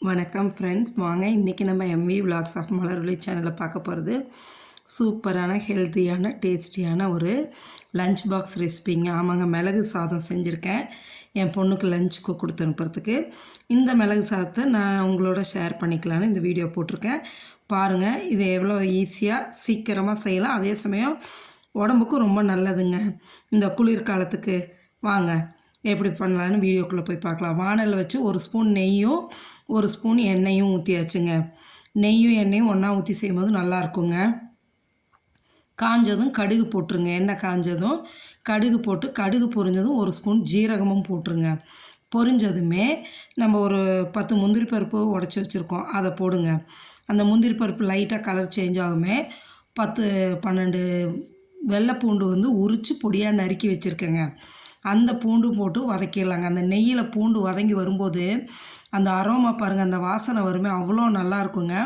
வணக்கம் ஃப்ரெண்ட்ஸ், வாங்க இன்றைக்கி நம்ம எம்வி விலாக்ஸ் ஆஃப் மலர்விழி சேனலில் பார்க்க போகிறது சூப்பரான ஹெல்த்தியான டேஸ்டியான ஒரு லஞ்ச் பாக்ஸ் ரெசிபிங்க. ஆமாங்க, மிளகு சாதம் செஞ்சுருக்கேன் என் பொண்ணுக்கு லஞ்சுக்கு கொடுத்து அனுப்புறதுக்கு. இந்த மிளகு சாதத்தை நான் உங்களோட ஷேர் பண்ணிக்கலான்னு இந்த வீடியோ போட்டிருக்கேன். பாருங்கள், இது எவ்வளோ ஈஸியாக சீக்கிரமாக செய்யலாம், அதே சமயம் உடம்புக்கும் ரொம்ப நல்லதுங்க இந்த குளிர்காலத்துக்கு. வாங்க எப்படி பண்ணலான்னு வீடியோக்குள்ளே போய் பார்க்கலாம். வானலில் வச்சு ஒரு ஸ்பூன் நெய்யும் ஒரு ஸ்பூன் எண்ணெயும் ஊற்றியாச்சுங்க. நெய்யும் எண்ணெயும் ஒன்றா ஊற்றி செய்யும்போது நல்லாயிருக்குங்க. காஞ்சதும் கடுகு போட்டுருங்க. எண்ணெய் காஞ்சதும் கடுகு போட்டு, கடுகு பொரிஞ்சதும் ஒரு ஸ்பூன் ஜீரகமும் போட்டுருங்க. பொரிஞ்சதுமே நம்ம ஒரு 10 முந்திரி பருப்பு உடச்சி வச்சுருக்கோம், அதை போடுங்க. அந்த முந்திரி பருப்பு லைட்டாக கலர் சேஞ்ச் ஆகுமே 10-12 வெள்ளைப்பூண்டு உரித்து பொடியாக நறுக்கி வச்சுருக்கேங்க. அந்த பூண்டு போட்டு வதக்கிடலாங்க. அந்த நெய்யில் பூண்டு வதங்கி வரும்போது அந்த அரோமா பாருங்கள், அந்த வாசனை வருமே, அவ்வளோ நல்லாயிருக்குங்க.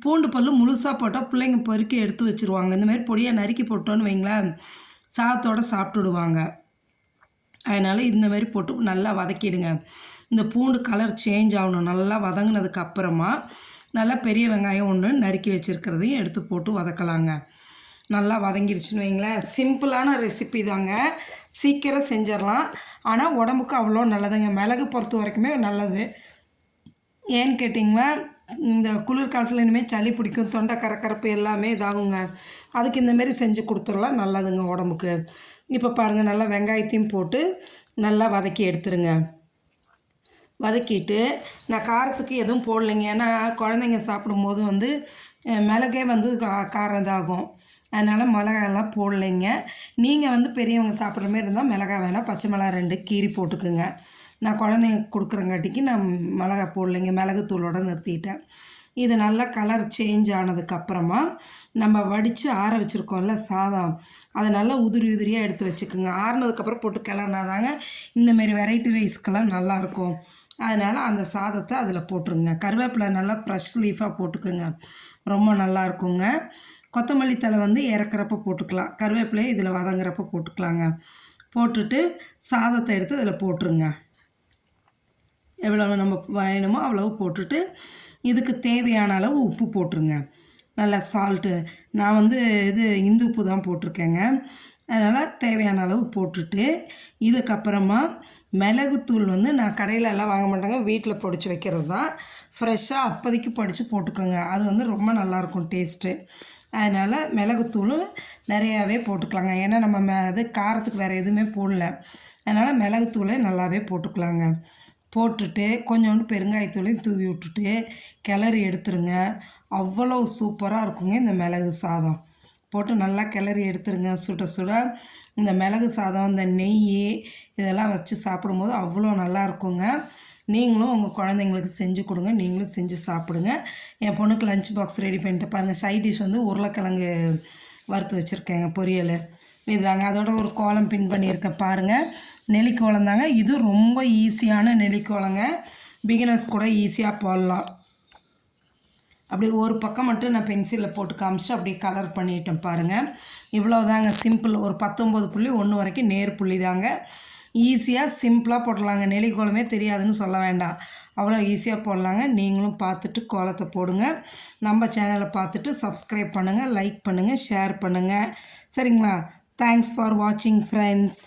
பூண்டு பல் முழுசாக போட்டால் பிள்ளைங்க பருக்கி எடுத்து வச்சுருவாங்க. இந்தமாதிரி பொடியாக நறுக்கி போட்டோன்னு வைங்களேன், சாதத்தோடு சாப்பிட்டுடுவாங்க. அதனால் இந்தமாரி போட்டு நல்லா வதக்கிடுங்க. இந்த பூண்டு கலர் சேஞ்ச் ஆகணும். நல்லா வதங்கினதுக்கு அப்புறமா நல்லா பெரிய வெங்காயம் ஒன்று நறுக்கி வச்சுருக்கிறதையும் எடுத்து போட்டு வதக்கலாங்க. நல்லா வதங்கிருச்சுன்னு வைங்களேன். சிம்பிளான ரெசிபி தாங்க, சீக்கிரம் செஞ்சிடலாம். ஆனால் உடம்புக்கு அவ்வளோ நல்லதுங்க. மிளகு பொறுத்த வரைக்குமே நல்லது. ஏன்னு கேட்டிங்களா, இந்த குளிர்காலத்தில் இனிமேல் சளி பிடிக்கும், தொண்டை கரக்கரப்பு எல்லாமே இதாகுங்க. அதுக்கு இந்தமாரி செஞ்சு கொடுத்துடலாம், நல்லதுங்க உடம்புக்கு. இப்போ பாருங்கள், நல்லா வெங்காயத்தையும் போட்டு நல்லா வதக்கி எடுத்துருங்க. வதக்கிட்டு நான் காரத்துக்கு எதுவும் போடலைங்க. ஏன்னா குழந்தைங்க சாப்பிடும்போது மிளகே காரம் இதாகும். அதனால் மிளகாயெல்லாம் போடலைங்க. நீங்கள் பெரியவங்க சாப்பிட்ற மாரி இருந்தால் மிளகாய் வேணால் பச்சை மிளகா 2 கீரி போட்டுக்குங்க. நான் குழந்தைங்க கொடுக்குறங்காட்டிக்கு நான் மிளகாய் போடலைங்க, மிளகுத்தூளோடு நிறுத்திட்டேன். இது நல்லா கலர் சேஞ்ச் ஆனதுக்கப்புறமா நம்ம வடித்து ஆற வச்சுருக்கோம்ல சாதம், அதை நல்லா உதிரி உதிரியாக எடுத்து வச்சுக்கோங்க. ஆறுனதுக்கப்புறம் போட்டு கிளறினாதாங்க இந்தமாரி வெரைட்டி ரைஸ்க்கெல்லாம் நல்லாயிருக்கும். அதனால் அந்த சாதத்தை அதில் போட்டுருங்க. கருவேப்பிலை நல்லா ஃப்ரெஷ் லீஃபாக போட்டுக்குங்க, ரொம்ப நல்லாயிருக்குங்க. கொத்தமல்லி தழை இறக்குறப்ப போட்டுக்கலாம், கருவேப்பிலையை இதில் வதங்குறப்ப போட்டுக்கலாங்க. போட்டுட்டு சாதத்தை எடுத்து அதில் போட்டுருங்க. எவ்வளோ நம்ம வேணுமோ அவ்வளவு போட்டுட்டு இதுக்கு தேவையான அளவு உப்பு போட்டுருங்க. நல்லா சால்ட்டு, நான் இது இந்து உப்பு தான் போட்டிருக்கேங்க. அதனால் தேவையான அளவு போட்டுட்டு இதுக்கப்புறமா மிளகுத்தூள் நான் கடையிலலாம் வாங்க மாட்டேங்க, வீட்டில் பொடிச்சு வைக்கிறது தான். ஃப்ரெஷ்ஷாக அப்போதைக்கு பொடிச்சு போட்டுக்கோங்க, அது ரொம்ப நல்லாயிருக்கும் டேஸ்ட்டு. அதனால் மிளகுத்தூள் நிறையாவே போட்டுக்கலாங்க. ஏன்னா நம்ம காரத்துக்கு வேறு எதுவுமே போடல, அதனால் மிளகுத்தூளை நல்லாவே போட்டுக்கலாங்க. போட்டுட்டு கொஞ்சோண்டு பெருங்காயத்தூளையும் தூவி விட்டுட்டு கிளறி எடுத்துருங்க. அவ்வளோ சூப்பராக இருக்குங்க இந்த மிளகு சாதம். போட்டு நல்லா கிளறி எடுத்துருங்க. சுட சுட இந்த மிளகு சாதம், இந்த நெய் இதெல்லாம் வச்சு சாப்பிடும்போது அவ்வளோ நல்லா இருக்குங்க. நீங்களும் உங்கள் குழந்தைங்களுக்கு செஞ்சு கொடுங்க, நீங்களும் செஞ்சு சாப்பிடுங்க. என் பொண்ணுக்கு லஞ்ச் பாக்ஸ் ரெடி பண்ணிட்டு பாருங்கள். சைட் டிஷ் உருளைக்கிழங்கு வறுத்து வச்சுருக்கேங்க, பொரியல் இதுதாங்க. அதோட ஒரு கோலம் பின் பண்ணியிருக்கேன் பாருங்கள், நெல்லிக்கோலம் தாங்க. இது ரொம்ப ஈஸியான நெல்லிக்கோலங்க, பிகினர்ஸ் கூட ஈஸியாக போடலாம். அப்படி ஒரு பக்கம் மட்டும் நான் பென்சிலில் போட்டு காமிச்சிட்டு அப்படியே கலர் பண்ணிட்டேன் பாருங்கள். இவ்வளோ தாங்க, சிம்பிள். ஒரு 19.1 வரைக்கும் நேர் புள்ளி தாங்க. ஈஸியாக சிம்பிளாக போடலாங்க. நெல்லிக்கோலமே தெரியாதுன்னு சொல்ல வேண்டாம், அவ்வளோ ஈஸியாக போடலாங்க. நீங்களும் பார்த்துட்டு கோலத்தை போடுங்க. நம்ம சேனலை பார்த்துட்டு சப்ஸ்கிரைப் பண்ணுங்கள், லைக் பண்ணுங்கள், ஷேர் பண்ணுங்கள். சரிங்களா? தேங்க்ஸ் ஃபார் வாட்சிங் ஃப்ரெண்ட்ஸ்.